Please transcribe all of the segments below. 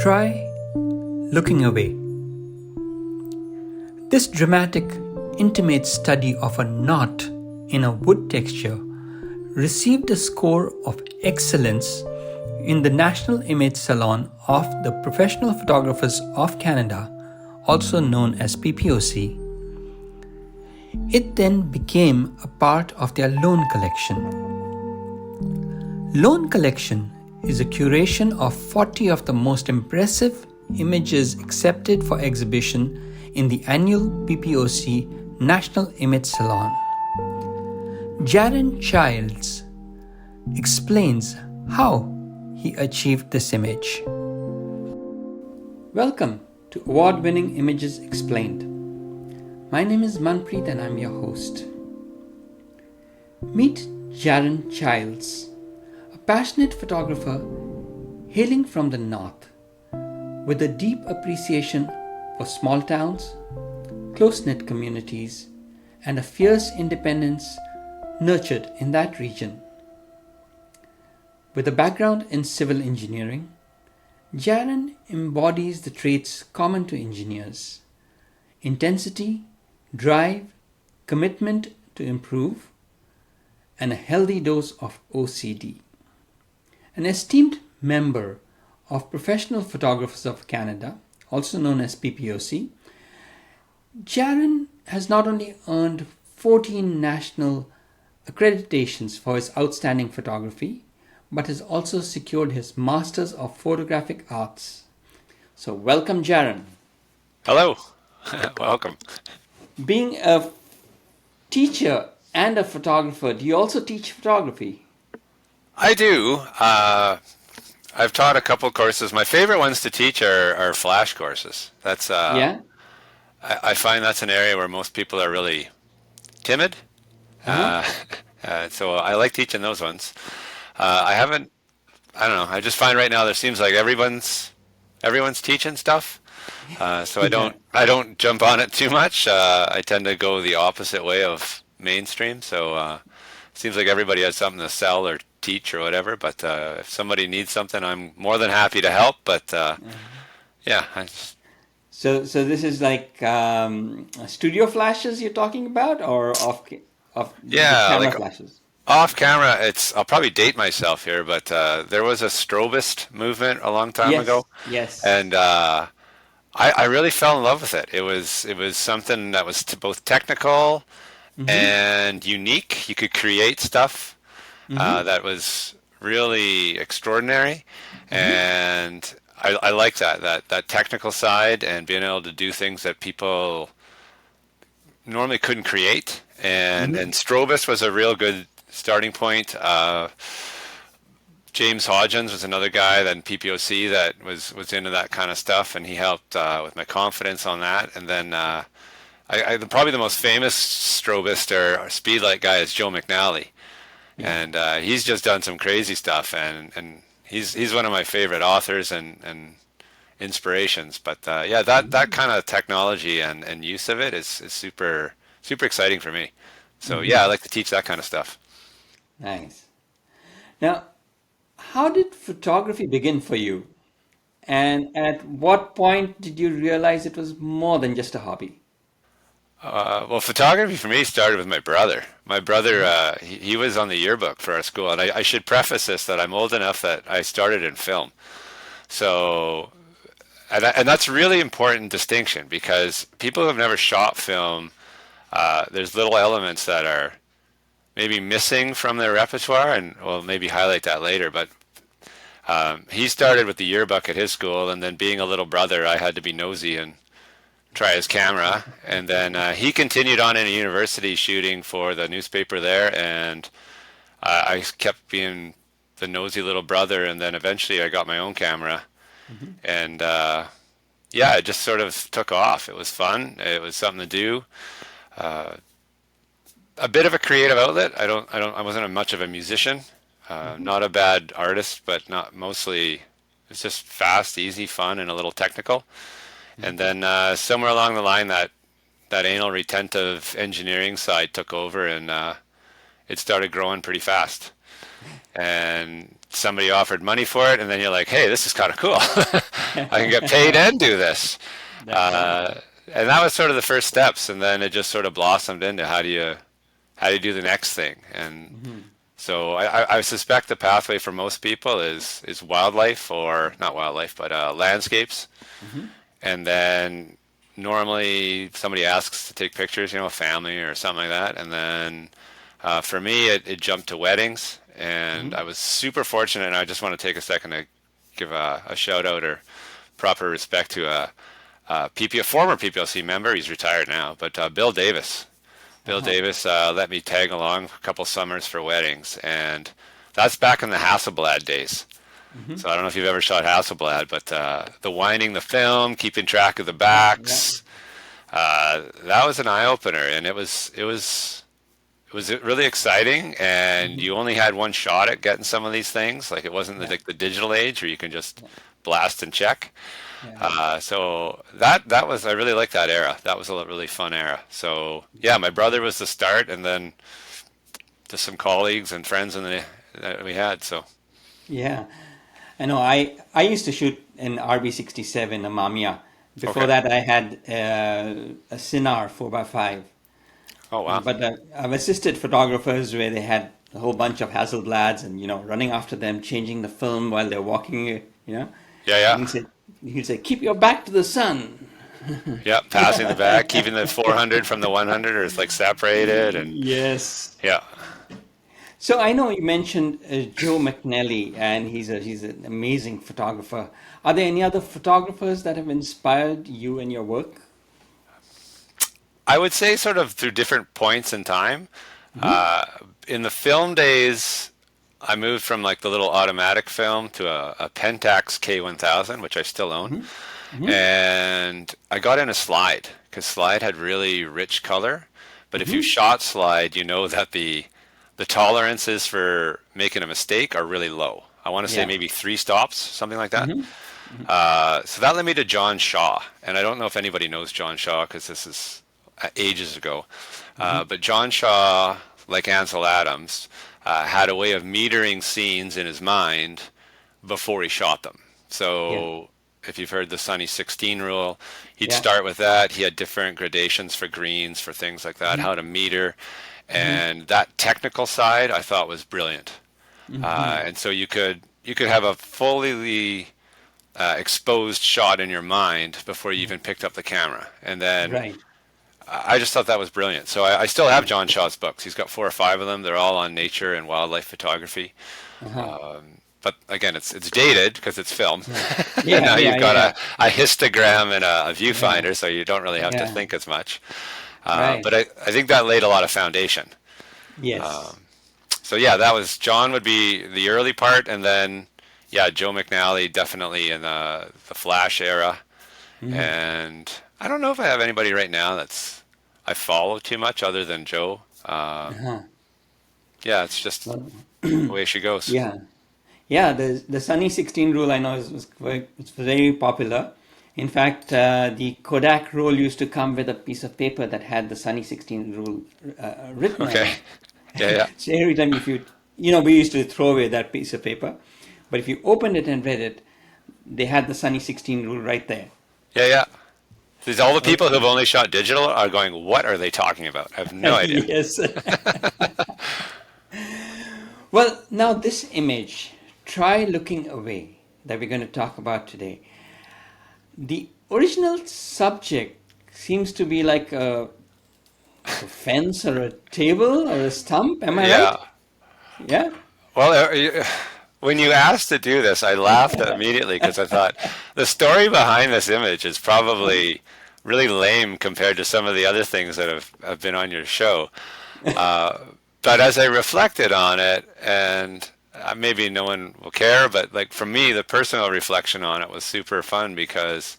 Try looking away. This dramatic, intimate study of a knot in a wood texture received a score of excellence in the National Image Salon of the Professional Photographers of Canada, also known as PPOC. It then became a part of their loan collection. Loan collection is a curation of 40 of the most impressive images accepted for exhibition in the annual PPOC National Image Salon. Jarron Childs explains how he achieved this image. Welcome to Award-Winning Images Explained. My name is Manpreet and I'm your host. Meet Jarron Childs, a passionate photographer hailing from the north, with a deep appreciation for small towns, close-knit communities, and a fierce independence nurtured in that region. With a background in civil engineering, Jarron embodies the traits common to engineers: intensity, drive, commitment to improve, and a healthy dose of OCD. An esteemed member of Professional Photographers of Canada, also known as PPOC, Jarron has not only earned 14 national accreditations for his outstanding photography, but has also secured his Masters of Photographic Arts. So welcome, Jarron. Hello. Welcome. Being a teacher and a photographer, do you also teach photography? I do. I've taught a couple courses. My favorite ones to teach are flash courses. That's Yeah? I find that's an area where most people are really timid. Uh-huh. So I like teaching those ones. I don't know. I just find right now there seems like everyone's teaching stuff. So I don't jump on it too much. I tend to go the opposite way of mainstream. So it seems like everybody has something to sell or teach or whatever. But if somebody needs something, I'm more than happy to help. But yeah. So this is like studio flashes you're talking about, or off the Yeah, camera like flashes? off camera, I'll probably date myself here, but there was a Strobist movement a long time ago, Yes. and I really fell in love with it. It was something that was both technical Mm-hmm. and unique. You could create stuff Mm-hmm. that was really extraordinary, Mm-hmm. and I like that technical side and being able to do things that people normally couldn't create. And Mm-hmm. Strobist was a real good starting point. James Hodgins was another guy that in PPOC that was into that kind of stuff, and he helped with my confidence on that. And then probably the most famous Strobist or speedlight guy is Joe McNally, Yeah. and he's just done some crazy stuff, and he's one of my favorite authors and inspirations. But yeah, that kind of technology and use of it is super super exciting for me. So Mm-hmm. yeah, I like to teach that kind of stuff. Nice. Now, how did photography begin for you? And at what point did you realize it was more than just a hobby? Well, photography for me started with my brother. My brother, he was on the yearbook for our school, and I should preface this that I'm old enough that I started in film. So, and that's really important distinction because people who have never shot film, there's little elements that are maybe missing from their repertoire, and we'll maybe highlight that later. But he started with the yearbook at his school, and then being a little brother, I had to be nosy and try his camera. And then he continued on in a university shooting for the newspaper there, and I kept being the nosy little brother. And then eventually I got my own camera, Mm-hmm. and yeah, it just sort of took off. It was fun. It was something to do. Uh, a bit of a creative outlet. I wasn't much of a musician. Mm-hmm. Not a bad artist, but not mostly. It's just fast, easy, fun, and a little technical. And then somewhere along the line, that anal retentive engineering side took over, and it started growing pretty fast. And somebody offered money for it, and then you're like, hey, this is kind of cool. I can get paid and do this. That's right. Uh, and that was sort of the first steps, and then it just sort of blossomed into how do you do the next thing. And Hmm. so I suspect the pathway for most people is wildlife, or not wildlife, but landscapes. Hmm. And then normally somebody asks to take pictures, a family or something like that. And then for me, it jumped to weddings. And Hmm. I was super fortunate. And I just want to take a second to give a shout out or proper respect to a former PPLC member. He's retired now, but Bill Davis. Bill Uh-huh. Davis let me tag along a couple summers for weddings. And that's back in the Hasselblad days. Hmm. So I don't know if you've ever shot Hasselblad, but the winding the film, keeping track of the Yeah, yeah, backs, that was an eye opener, and it was really exciting. And hmm, you only had one shot at getting some of these things. Like it wasn't yeah, the digital age where you can just yeah, blast and check. yeah. So that was I really liked that era. That was a really fun era. So yeah, my brother was the start, and then just some colleagues and friends that we had. So Yeah. I know. I used to shoot an RB67, a Mamiya. Before okay. that, I had a Sinar 4x5. Oh wow. But I've assisted photographers where they had a whole bunch of Hasselblads and running after them, changing the film while they're walking. Yeah, And yeah. he'd say, "Keep your back to the sun." Yeah, passing the back, keeping the 400 from the 100, or it's like separated, and Yes. yeah. So I know you mentioned Joe McNally, and he's an amazing photographer. Are there any other photographers that have inspired you in your work? I would say sort of through different points in time. Hmm. Uh, in the film days, I moved from like the little automatic film to a Pentax K1000, which I still own, Hmm. Hmm. and I got in a slide because slide had really rich color. But if you Hmm. shot slide, you know that the tolerances for making a mistake are really low. I want to say Yeah. maybe 3 stops, something like that. Hmm. Hmm. So that led me to John Shaw, and I don't know if anybody knows John Shaw because this is ages ago. Hmm. But John Shaw, like Ansel Adams, had a way of metering scenes in his mind before he shot them. Yeah. So if you've heard the Sunny 16 rule, he'd Yeah. start with that. He had different gradations for greens, for things like that, Hmm. how to meter. Hmm. And that technical side I thought was brilliant. Hmm. And so you could have a fully exposed shot in your mind before you Yeah. even picked up the camera. And then Right. I just thought that was brilliant. So I still have John Shaw's books. He's got 4 or 5 of them. They're all on nature and wildlife photography. Uh-huh. But again, it's dated because it's film. Yeah. And Yeah. now Yeah. you've got Yeah. a histogram and a Yeah. viewfinder, so you don't really have to Yeah. think as much. Right. But I think that laid a lot of foundation. Yes. So yeah, that was John would be the early part, and then yeah, Joe McNally definitely in the Flash era. Hmm. And I don't know if I have anybody right now that's I follow too much other than Joe. Uh-huh. Yeah, it's just Well, the way she goes. yeah. Yeah, the Sunny 16 rule I know it's very popular. In fact, the Kodak roll used to come with a piece of paper that had the Sunny 16 rule written on Okay. it. Yeah, yeah, So every time if we used to throw away that piece of paper, but if you opened it and read it, they had the Sunny 16 rule right there. yeah, yeah. These all the people who've Okay. only shot digital are going, "What are they talking about?" I have no idea. Yes. Well, now this image, try looking away, that we're going to talk about today. The original subject seems to be like a fence or a table or a stump. Am I Yeah. right? Yeah? Well, when you asked to do this, I laughed immediately because I thought the story behind this image is probably really lame compared to some of the other things that have been on your show. But as I reflected on it, and maybe no one will care, but like for me, the personal reflection on it was super fun because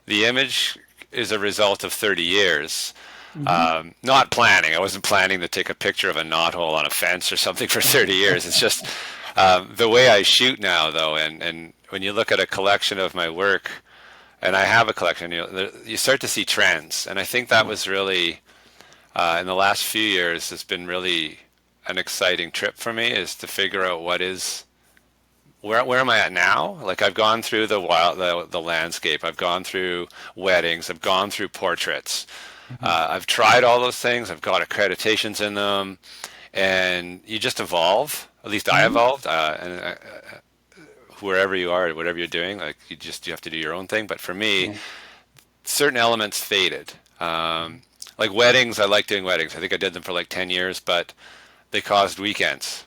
the image is a result of 30 years. Hmm. Not planning. I wasn't planning to take a picture of a knothole on a fence or something for 30 years. It's just the way I shoot now, though. And when you look at a collection of my work, and I have a collection, you start to see trends. And I think that Yeah. was really, in the last few years, has been really an exciting trip for me is to figure out what is where am I at now? Like I've gone through the landscape, I've gone through weddings, I've gone through portraits. I've tried all those things. I've got accreditations in them, and you just evolve. At least I Mm-hmm. evolved, wherever you are, whatever you're doing, like you have to do your own thing. But for me, Yeah. certain elements faded. Like weddings, I like doing weddings. I think I did them for like 10 years, but they caused weekends.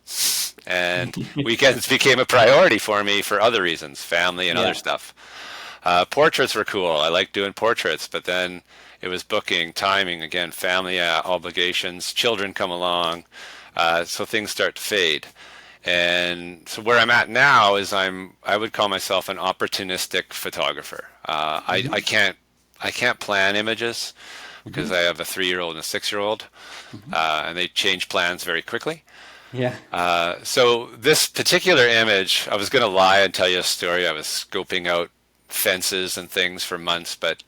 And weekends became a priority for me for other reasons, family and other Yeah. stuff. Portraits were cool. I liked doing portraits, but then it was booking, timing, again, family obligations, children come along, so things start to fade. And so where I'm at now is I would call myself an opportunistic photographer. I can't plan images because Mm-hmm. I have a 3-year-old and a 6-year-old, Mm-hmm. and they change plans very quickly. Yeah. So this particular image, I was going to lie and tell you a story. I was scoping out fences and things for months, but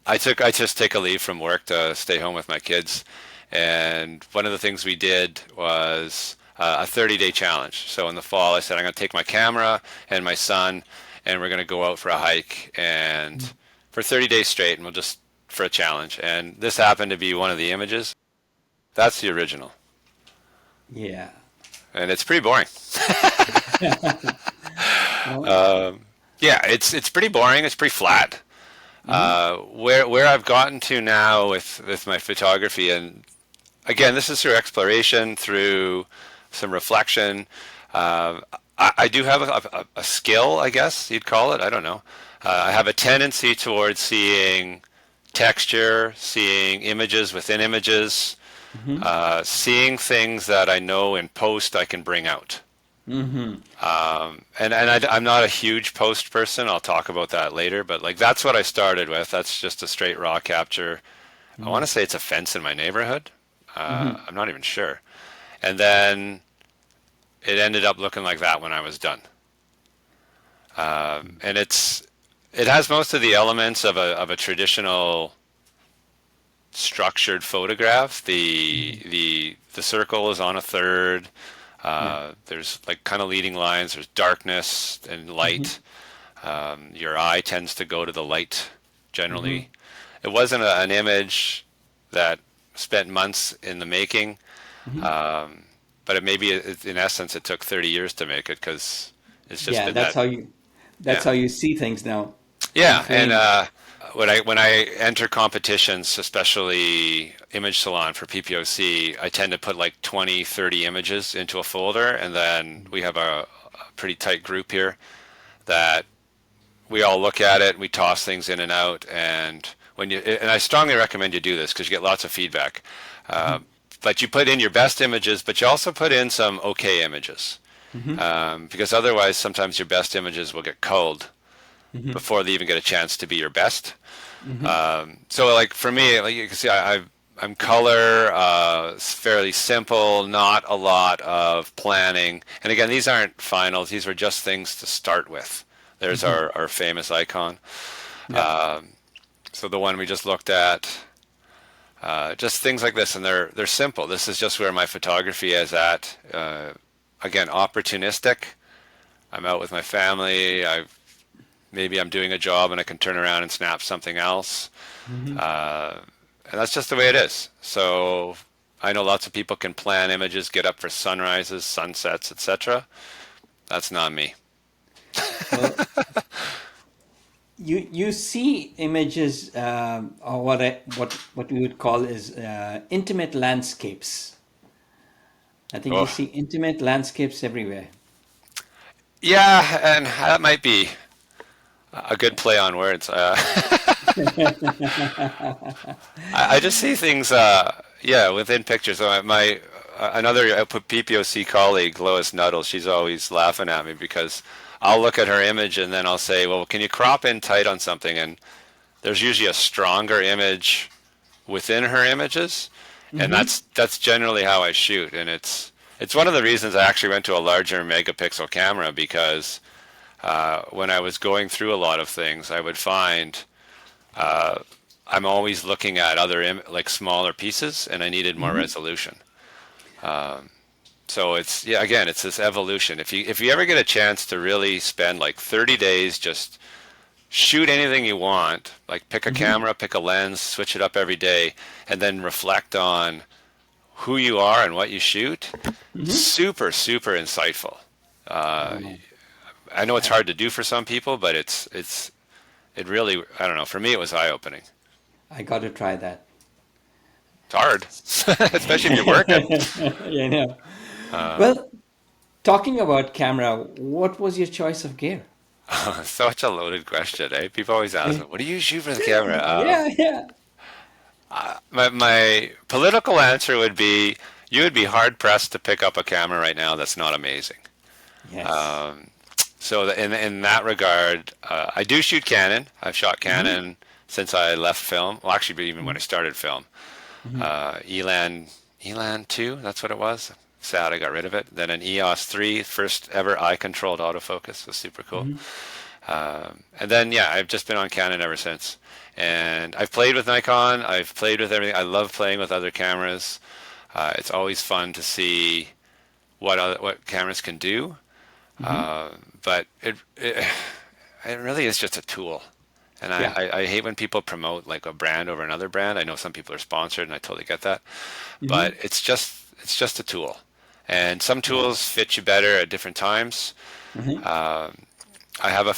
I just take a leave from work to stay home with my kids, and one of the things we did was a 30-day challenge. So in the fall, I said I'm going to take my camera and my son, and we're going to go out for a hike and for 30 days straight, and we'll just for a challenge. And this happened to be one of the images. That's the original, Yeah. and it's pretty boring. Well, Yeah, it's pretty boring. It's pretty flat. mm-hmm. Where I've gotten to now with my photography, and again, this is through exploration, through some reflection. Uh, I do have a skill, I guess you'd call it. I don't know. I have a tendency towards seeing texture, seeing images within images, Mm-hmm. seeing things that I know in post I can bring out. Mm-hmm. I'm not a huge post person. I'll talk about that later, but like that's what I started with. That's just a straight raw capture. I want to say it's a fence in my neighborhood. Mm-hmm. I'm not even sure. And then it ended up looking like that when I was done. And it has most of the elements of a traditional structured photograph. Mm-hmm. The circle is on a third. Yeah. There's like kind of leading lines. There's darkness and Mm-hmm. light. Your eye tends to go to the light Mm-hmm. generally. It wasn't an image that spent months in the making, Mm-hmm. but in essence it took 30 years to make it because it's just Yeah, been that. that's Yeah, how you see things now in yeah, and frame. when I enter competitions, especially image salon for PPOC, I tend to put like 20, 30 images into a folder, and then we have a pretty tight group here that we all look at it, we toss things in and out, and I strongly recommend you do this because you get lots of feedback. Mm-hmm. But you put in your best images, but you also put in some okay images, Mm-hmm. because otherwise sometimes your best images will get culled Mm-hmm. before they even get a chance to be your best. Mm-hmm. So like for me, like you can see, I'm color, fairly simple, not a lot of planning. And again, these aren't finals; these were just things to start with. There's Mm-hmm. our famous icon. Yeah. So the one we just looked at, just things like this, and they're simple. This is just where my photography is at. Again, opportunistic. I'm out with my family. Maybe I'm doing a job and I can turn around and snap something else. Mm-hmm. And that's just the way it is. So I know lots of people can plan images, get up for sunrises, sunsets, etc. That's not me. Well, you see images, or what we would call is intimate landscapes. I think you Oh, see intimate landscapes everywhere. yeah, and that might be a good play on words. I just see things, yeah, within pictures. Another PPOC colleague, Lois Nuttall, she's always laughing at me because I'll look at her image and then I'll say, "Well, can you crop in tight on something?" And there's usually a stronger image within her images, and Mm-hmm. that's generally how I shoot. And it's one of the reasons I actually went to a larger megapixel camera because when I was going through a lot of things, I would find I'm always looking at other like smaller pieces, and I needed more Mm-hmm. resolution. So it's, yeah, again, it's this evolution. If you ever get a chance to really spend like 30 days just shoot anything you want, like pick a Mm-hmm. camera, pick a lens, switch it up every day, and then reflect on who you are and what you shoot, Mm-hmm. super, super insightful. Uh, Wow. I know it's I, hard to do for some people, but it really, I don't know, for me it was eye-opening. I got to try that. It's hard, especially if you're working. Yeah, I know. Uh, Well, talking about camera, what was your choice of gear? Such a loaded question, eh? People always ask Yeah, me, "What do you shoot for the camera?" yeah, yeah. My political answer would be, you would be hard pressed to pick up a camera right now that's not amazing. Yes. So in that regard, I do shoot Canon. I've shot Mm-hmm. Canon since I left film. Well, actually, even when I started film. Mm-hmm. Elan 2, that's what it was. Sad I got rid of it. Then an EOS 3, first ever eye-controlled autofocus, was super cool. Mm-hmm. And then, yeah, I've just been on Canon ever since. And I've played with Nikon. I've played with everything. I love playing with other cameras. It's always fun to see what cameras can do. Mm-hmm. But it really is just a tool. And Yeah. I hate when people promote like a brand over another brand. I know some people are sponsored, and I totally get that. Mm-hmm. But it's just a tool, and some Yeah. tools fit you better at different times. Mm-hmm. I have a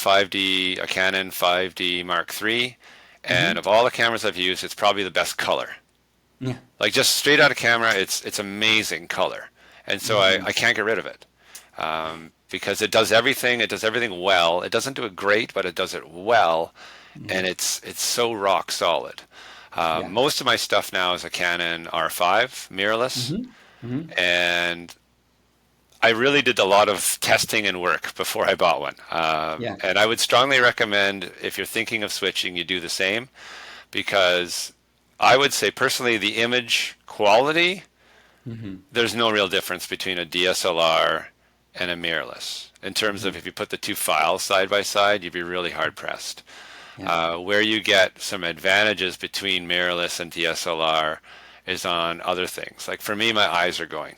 Canon 5D Mark III, Mm-hmm. and of all the cameras I've used, it's probably the best color. Yeah. Like just straight out of camera, it's amazing color, and so Mm-hmm. I can't get rid of it, because it does everything. It does everything well. It doesn't do it great, but it does it well, Yeah. and it's so rock solid. Yeah. Most of my stuff now is a Canon R5 mirrorless, Mm-hmm. Mm-hmm. and I really did a lot of testing and work before I bought one. Yeah. And I would strongly recommend, if you're thinking of switching, you do the same, because I would say personally the image quality, Mm-hmm. there's no real difference between a DSLR and a mirrorless. In terms Mm-hmm. of, if you put the two files side by side, you'd be really hard pressed. Yeah. Where you get some advantages between mirrorless and DSLR is on other things. Like for me, my eyes are going.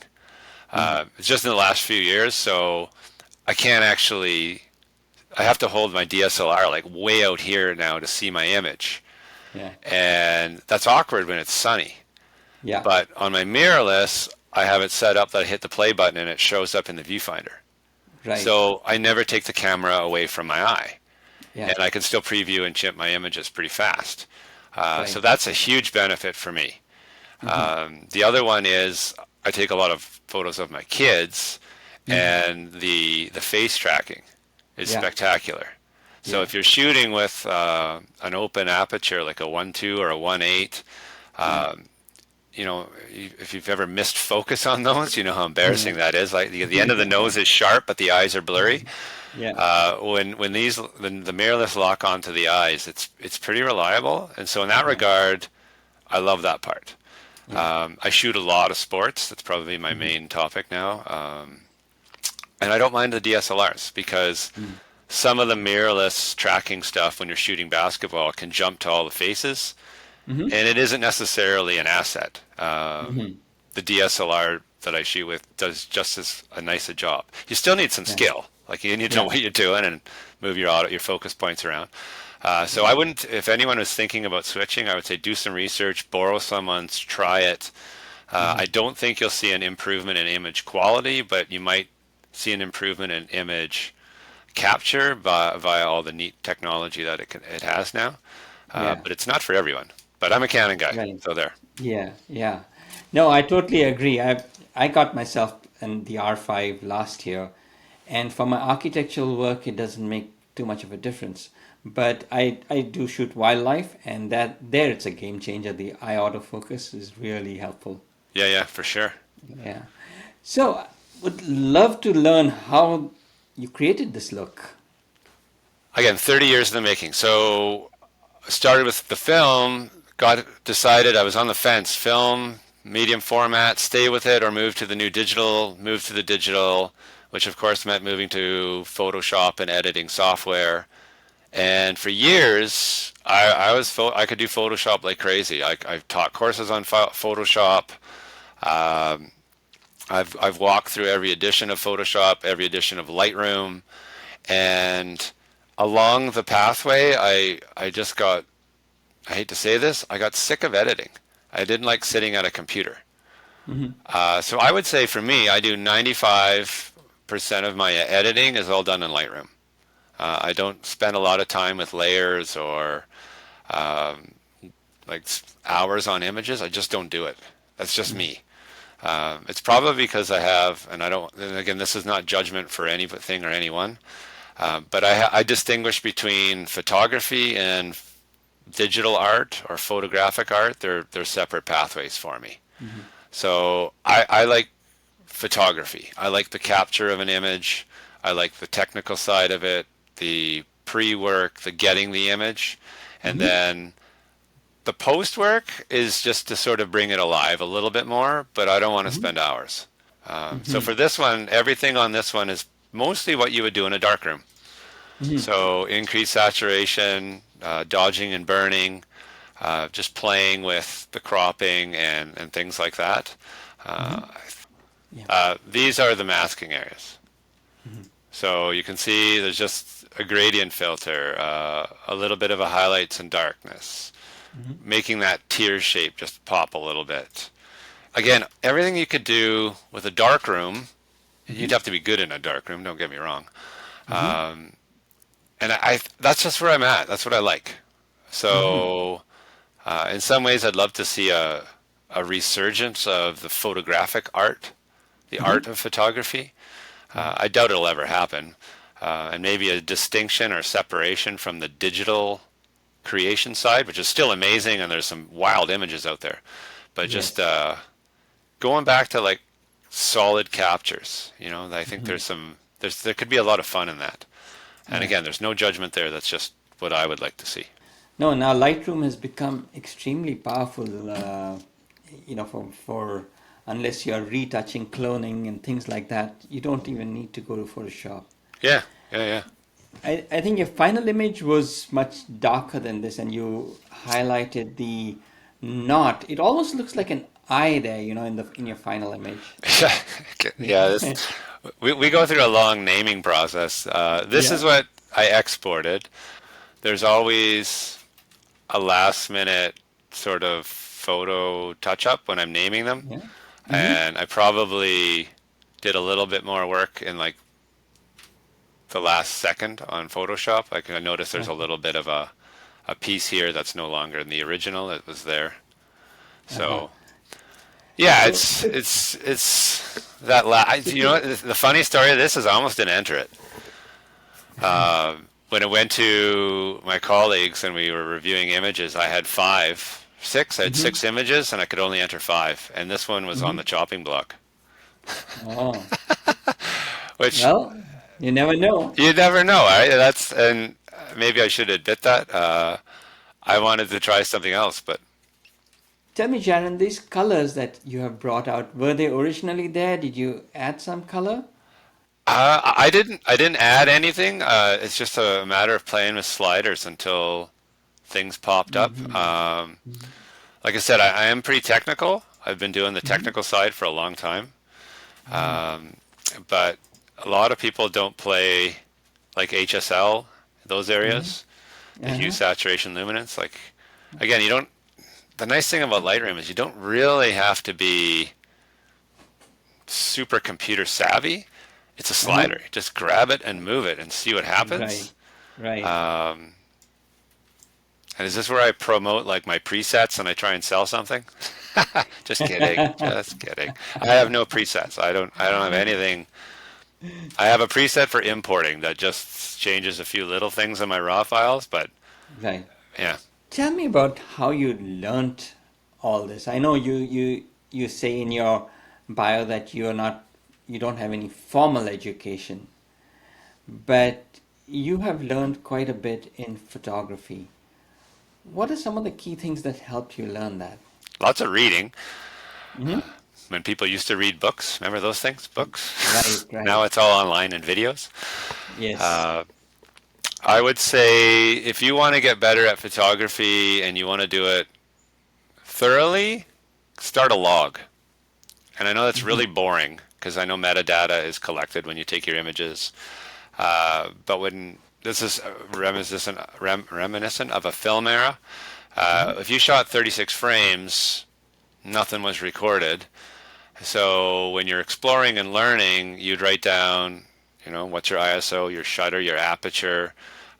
Mm-hmm. It's just in the last few years, so I can't actually. I have to hold my DSLR like way out here now to see my image, Yeah. and that's awkward when it's sunny. Yeah. But on my mirrorless, I have it set up that I hit the play button and it shows up in the viewfinder. Right. So I never take the camera away from my eye, Yeah. and I can still preview and chip my images pretty fast. So Right. that's a huge benefit for me. Mm-hmm. The other one is I take a lot of photos of my kids, Mm-hmm. and the face tracking is Yeah. spectacular. So Yeah. if you're shooting with an open aperture like a 1.2 or a 1.8, Yeah. if you've ever missed focus on those, you know how Yeah. embarrassing that is. Like the end of the nose is sharp, but the eyes are blurry. Yeah. When the mirrorless lock onto the eyes, it's pretty reliable, and so in that Yeah. regard, I love that part. Yeah. I shoot a lot of sports. That's probably my Mm-hmm. main topic now, and I don't mind the DSLRs because Mm-hmm. some of the mirrorless tracking stuff when you're shooting basketball can jump to all the faces, Mm-hmm. and it isn't necessarily an asset. Mm-hmm. The DSLR that I shoot with does just as a nice a job. You still need some Yeah. skill, like you need to know Yeah. what you're doing and move your focus points around. So Yeah. I wouldn't, if anyone was thinking about switching, I would say do some research, borrow someone's, try it. Mm-hmm. I don't think you'll see an improvement in image quality, but you might see an improvement in image capture via all the neat technology that it has now. Yeah. But it's not for everyone. But I'm a Canon guy, Right. so there. Yeah. Yeah. No, I totally agree. I got myself in the R5 last year, and for my architectural work, it doesn't make too much of a difference. But I do shoot wildlife, and that there it's a game changer. The eye autofocus is really helpful. Yeah, yeah, for sure. Yeah. So, I would love to learn how you created this look. Again, 30 years in the making. So I started with the film, decided I was on the fence, film, medium format, stay with it or move to the new digital, move to the digital, which of course meant moving to Photoshop and editing software. And for years, I could do Photoshop like crazy. I taught courses on Photoshop. Um, I've walked through every edition of Photoshop, every edition of Lightroom, and along the pathway, I just got, I hate to say this, I got sick of editing. I didn't like sitting at a computer. Hmm. So I would say for me, I do 95% of my editing is all done in Lightroom. I don't spend a lot of time with layers or um, like hours on images. I just don't do it. That's just Hmm. me. It's probably because I have, and I don't, and again, this is not judgment for anything or anyone, but I distinguish between photography and digital art or photographic art. They're separate pathways for me. Hmm. So I like photography. I like the capture of an image. I like the technical side of it, the pre-work, the getting the image, and Hmm. then the post work is just to sort of bring it alive a little bit more, but I don't want to Hmm. spend hours. So Hmm. for this one, everything on this one is mostly what you would do in a darkroom. Hmm. So increased saturation, dodging and burning, just playing with the cropping and things like that. Hmm. Uh, Yeah. these are the masking areas. Hmm. So you can see there's just a gradient filter, a little bit of a highlights and darkness, Hmm. making that tear shape just pop a little bit. Again, everything you could do with a dark room, Hmm. you'd have to be good in a dark room, don't get me wrong. Hmm. And that's just where I'm at. That's what I like. Hmm. So in some ways, I'd love to see a resurgence of the photographic art, the art Hmm. of photography. Right. I doubt it'll ever happen. And maybe a distinction or separation from the digital creation side, which is still amazing, and there's some wild images out there. But just Yes. going back to like solid captures, I think Hmm. there could be a lot of fun in that. And Right. again, there's no judgment there. That's just what I would like to see. No, now Lightroom has become extremely powerful, for unless you're retouching cloning and things like that, you don't even need to go to Photoshop. Yeah, yeah, yeah. I think your final image was much darker than this, and you highlighted the knot. It almost looks like an eye there, in your final image. Yeah, we go through a long naming process. This Yeah. is what I exported. There's always a last minute sort of photo touch up when I'm naming them, Yeah. Mm-hmm. and I probably did a little bit more work in like the last second on Photoshop. Like I noticed there's a Okay. little bit of a piece here that's no longer in the original. It was there. Uh-huh. So yeah, So, it's that so you know what, the funny story of this is I almost didn't enter it. When it went to my colleagues and we were reviewing images, I had six. I had mm-hmm. six images and I could only enter five, and this one was on Mm-hmm. the chopping block, Oh, which well, you never know. you never know, right? That's and maybe I should admit that. I wanted to try something else, but Tell me, Jarron, these colors that you have brought out, were they originally there? Did you add some color? I didn't add anything. It's just a matter of playing with sliders until things popped up. Mm-hmm. Like I said, I am pretty technical. I've been doing the Mm-hmm. technical side for a long time, Mm-hmm. but a lot of people don't play like HSL, those Mm-hmm. areas, the hue, Uh-huh. saturation, luminance. Like, again, you don't. The nice thing about Lightroom is you don't really have to be super computer savvy. It's a Uh-huh. slider. Just grab it and move it and see what Right. happens. Right. Um, and is this where I promote like my presets and I try and sell something? Just kidding. Just kidding. I have no presets. I don't have anything. I have a preset for importing that just changes a few little things in my raw files, but Right. yeah. Tell me about how you learnt all this. I know you say in your bio that you don't have any formal education, but you have learned quite a bit in photography. What are some of the key things that helped you learn that? Lots of reading. Mm-hmm. When people used to read books, remember those things? Right, Books? Now right. it's all online and videos. Yes. Uh, I would say if you want to get better at photography and you want to do it thoroughly, start a log. And I know that's Mm-hmm. really boring because I know metadata is collected when you take your images. But when this is reminiscent of a film era, Mm-hmm. if you shot 36 frames, nothing was recorded. So when you're exploring and learning, you'd write down, what's your ISO, your shutter, your aperture,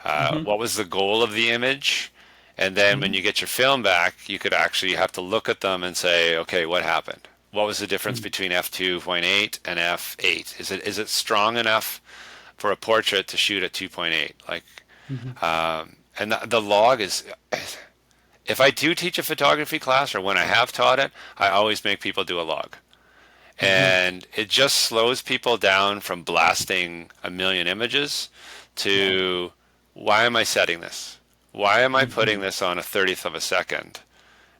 Mm-hmm. what was the goal of the image, and then when Mm-hmm. you get your film back, you could actually have to look at them and say, okay, what happened? What was the difference between f2.8 and f8? Is it strong enough for a portrait to shoot at 2.8? Like, Mm-hmm. and the log is. If I do teach a photography class or when I have taught it, I always make people do a log. Mm-hmm. And it just slows people down from blasting a million images Yeah. to why am I setting this? Why am I putting Mm-hmm. this on a 30th of a second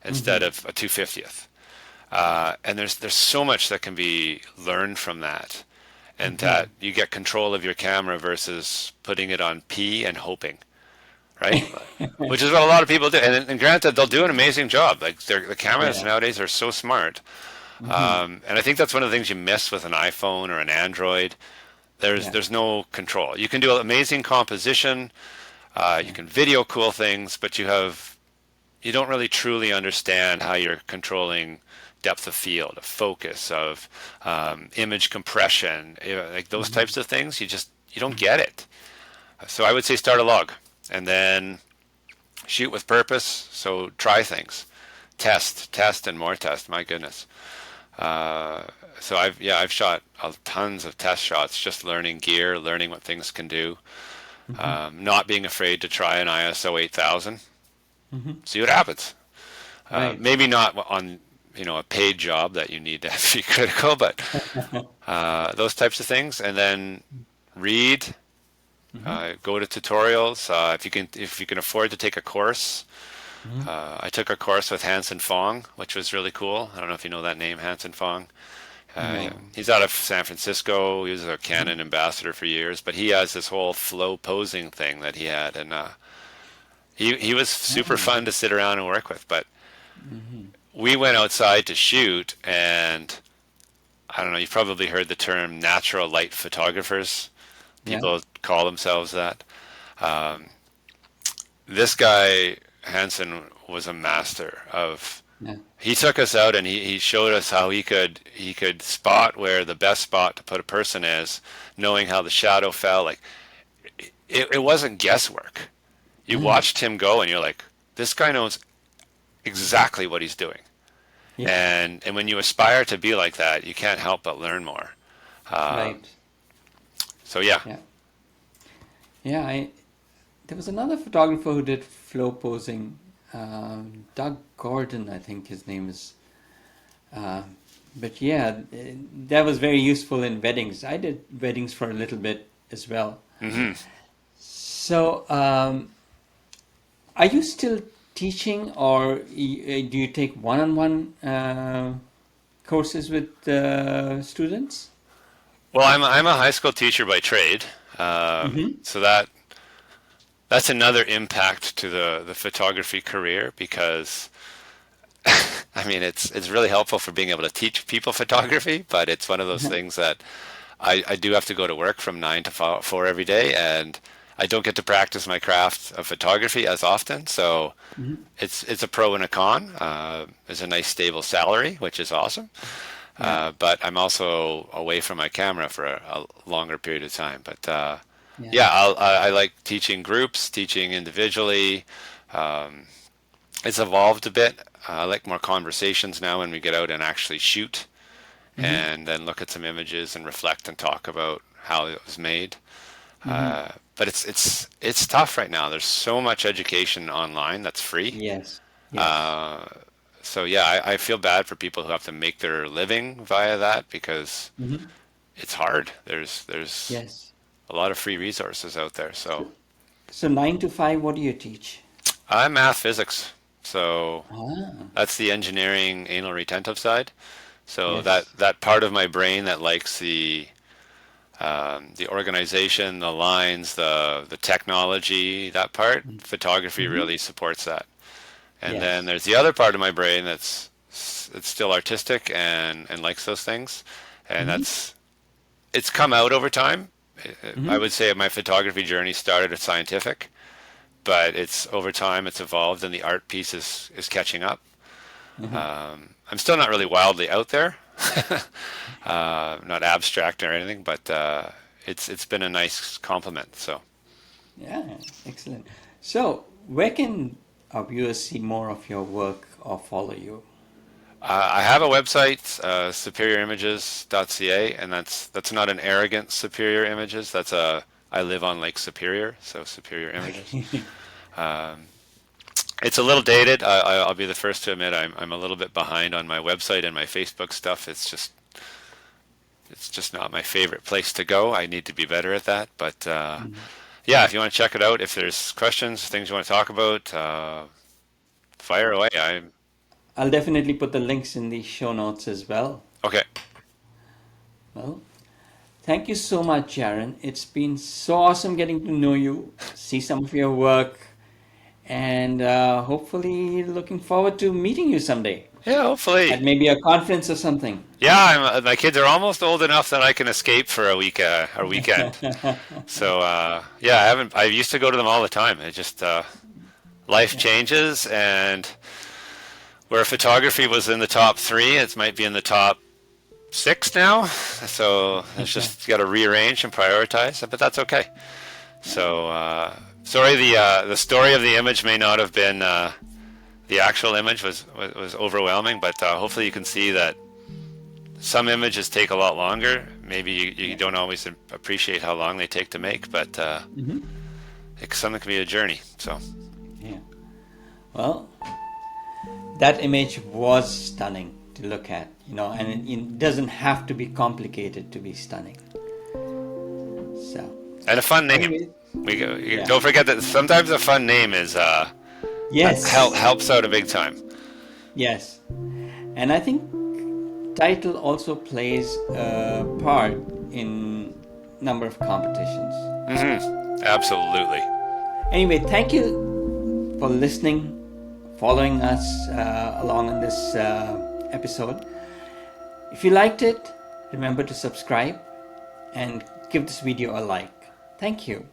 instead Mm-hmm. of a 250th? And there's so much that can be learned from that, and that you get control of your camera versus putting it on P and hoping, right? Mm-hmm. Which is what a lot of people do. And granted, they'll do an amazing job. Like the cameras Yeah. nowadays are so smart. Mm-hmm. And I think that's one of the things you miss with an iPhone or an Android. There's Yeah. there's no control. You can do amazing composition, you Yeah. can video cool things, but you don't really truly understand how you're controlling depth of field, of focus, of image compression, like those Mm-hmm. types of things. You don't get it. So I would say start a log, and then shoot with purpose. So try things, test, and more test. My goodness. Uh, so I've shot tons of test shots, just learning gear, learning what things can do, Mm-hmm. not being afraid to try an ISO 8000, Mm-hmm. see what happens. Right. Maybe not on a paid job that you need to be critical, but those types of things, and then read, Mm-hmm. go to tutorials. If you can afford to take a course. Mm-hmm. I took a course with Hanson Fong, which was really cool. I don't know if you know that name, Hanson Fong. No. He's out of San Francisco. He was a Mm-hmm. Canon ambassador for years, but he has this whole flow posing thing that he had, and he was super Oh. fun to sit around and work with. But Mm-hmm. we went outside to shoot, and I don't know. You've probably heard the term natural light photographers. Yeah. People call themselves that. Um, this guy Hanson was a master of. Yeah. He took us out and he showed us how he could spot where the best spot to put a person is, knowing how the shadow fell. Like it wasn't guesswork. You Mm. watched him go and you're like, this guy knows exactly what he's doing. Yeah. And when you aspire to be like that, you can't help but learn more. Um, Right. so yeah. Yeah. Yeah. There was another photographer who did flow posing. Doug Gordon, I think his name is. Uh, but yeah, that was very useful in weddings. I did weddings for a little bit as well. hmm So, are you still teaching, or do you take one-on-one courses with students? Well, I'm a high school teacher by trade, Mm-hmm. so that's another impact to the photography career because I mean it's really helpful for being able to teach people photography, but it's one of those things that I do have to go to work from 9 to 4 every day, and I don't get to practice my craft of photography as often. So Mm-hmm. it's a pro and a con. There's a nice stable salary, which is awesome, Yeah. but I'm also away from my camera for a longer period of time. But Yeah. yeah, I like teaching groups, teaching individually. Um, it's evolved a bit. I like more conversations now when we get out and actually shoot Mm-hmm. and then look at some images and reflect and talk about how it was made. Mm-hmm. But it's tough right now. There's so much education online that's free. Yes. Yes. Uh, so yeah, I feel bad for people who have to make their living via that because Mm-hmm. it's hard. There's Yes. a lot of free resources out there. So So 9 to 5, what do you teach? I'm math physics. So Ah, that's the engineering anal retentive side. So that yes. that part of my brain that likes the organization, the lines, the technology, that part, photography Mm-hmm. really supports that. And then Yes. there's the other part of my brain that's it's still artistic and likes those things, and it's come out over time. I would say my photography journey started at scientific, but it's over time it's evolved, and the art piece is catching up. I'm still not really wildly out there, not abstract or anything, but it's been a nice compliment. So Yeah, excellent. So, where can our viewers see more of your work or follow you? I have a website, superiorimages.ca, and that's not an arrogant Superior Images. I live on Lake Superior, so Superior Images. It's a little dated. I'll be the first to admit I'm a little bit behind on my website and my Facebook stuff. It's just not my favorite place to go. I need to be better at that. But yeah, if you want to check it out, if there's questions, things you want to talk about, fire away. I'll definitely put the links in the show notes as well. Okay. Well, thank you so much, Jarron. It's been so awesome getting to know you, see some of your work, and hopefully looking forward to meeting you someday Yeah, hopefully. at maybe a conference or something. Yeah, my kids are almost old enough that I can escape for a week or weekend. So yeah, I used to go to them all the time. It just life changes, and where photography was in the top 3, it might be in the top 6 now. So it's just got to rearrange and prioritize, but that's okay. So sorry, the story of the image may not have been the actual image was overwhelming, but hopefully you can see that some images take a lot longer. Maybe you don't always appreciate how long they take to make, but something can be a journey. So Yeah. Well, that image was stunning to look at, and it doesn't have to be complicated to be stunning. So, and a fun name. anyway, Don't forget that sometimes a fun name is yes, helps out a big time. yes, and I think title also plays a part in number of competitions. Absolutely. Anyway, thank you for listening, following us along in this episode. If you liked it, remember to subscribe and give this video a like. Thank you.